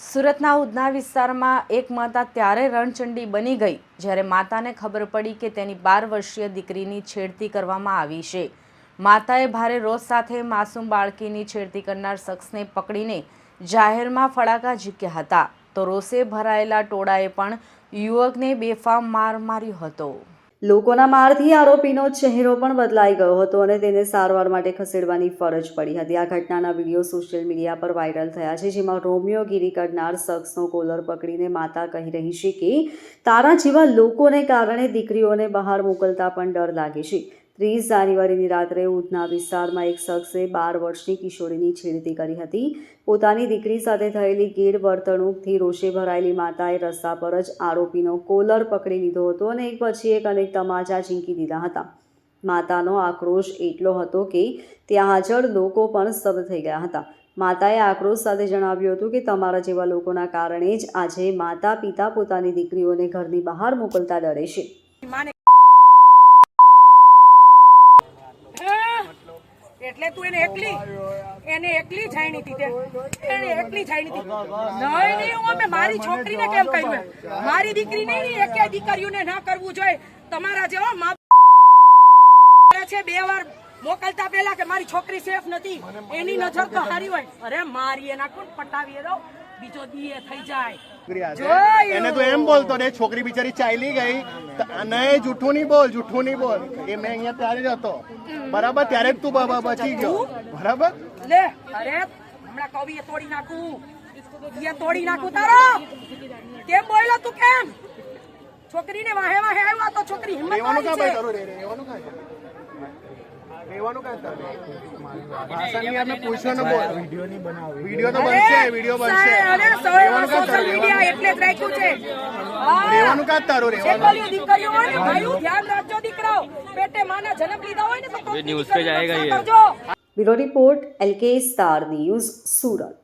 સુરતના ઉધના વિસ્તારમાં એક માતા ત્યારે રણચંડી બની ગઈ જ્યારે માતાને ખબર પડી કે તેની 12 વર્ષીય દીકરીની છેડતી કરવામાં આવી છે। માતાએ ભારે રોષ સાથે માસૂમ બાળકીની છેડતી કરનાર શખ્સને પકડીને જાહેરમાં ફડાકા ઝીક્યા હતા તો રોષે ભરાયેલા ટોળાએ પણ યુવકને બેફામ માર માર્યો હતો। લોકોના મારથી આરોપીનો ચહેરો પણ બદલાઈ ગયો હતો અને તેને સારવાર માટે ખસેડવાની ફરજ પડી હતી। આ ઘટનાના વિડીયો સોશિયલ મીડિયા પર વાયરલ થયા છે, જેમાં રોમિયોગીરી કરનાર શખ્સનો કોલર પકડીને માતા કહી રહી છે કે તારા જેવા લોકોને કારણે દીકરીઓને બહાર મોકલતા પણ ડર લાગે છે। 30 જાન્યુઆરીની રાત્રે ઉધના વિસ્તારમાં એક શખ્સે 12 વર્ષની કિશોરીની છેડતી કરી હતી। પોતાની દીકરી સાથે થયેલી ગેરવર્તણૂકથી રોષે ભરાયેલી માતાએ રસ્તા પર જ આરોપીનો કોલર પકડી લીધો હતો અને એક પછી એક અનેક તમાચા ઝીંકી દીધા હતા। માતાનો આક્રોશ એટલો હતો કે ત્યાં હાજર લોકો પણ સ્તબ્ધ થઈ ગયા હતા। માતાએ આક્રોશ સાથે જણાવ્યું હતું કે તમારા જેવા લોકોના કારણે જ આજે માતા પિતા પોતાની દીકરીઓને ઘરની બહાર મોકલતા ડરે છે। એટલે તું એને એકલી જાણી હતી એને એકલી જાણી હતી નહીં હું અમે મારી છોકરીને કેમ કહ્યું મારી દીકરી નહીં એકે દીકરીઓને ના કરવું જોઈએ। તમારા જેવા મા છે 2 વાર મોકલતા પહેલા કે મારી છોકરી સેફ નથી એની નજર તો હારી હોય અરે મારી એના કોણ પટાવી દો બીજો દીએ થઈ જાય। એને તો એમ બોલતો ને છોકરી બિચારી ચાલી ગઈ નહીં જૂઠું નહીં બોલ એ મેં અહીંયા ત્યારે જ હતો બરાબર ત્યારે જ તું બાબા બચી ગયો બરાબર લે અરે હમણાં કવિએ તોડી નાખું તારો કેમ બોલ્યો તું કેમ છોકરીને વાહે આવ્યા તો છોકરી હિંમત રેવાનું કા છે ભાઈ કરું રેવાનું કા ભાષાની આપણે પૂછવાનું બોલ વિડિયો તો બનશે અરે સોશિયલ મીડિયા એટલે જ રાખ્યું છે રેવાનું કા તારું રેવાનું દીકરીઓ હોય ને ભાઈઓ ધ્યાન રાખજો દીકરાઓ પેટે માના જન્મ લીધા હોય ને તો न्यूज़ पे जाएगा ये। Bureau report LK star news Surat.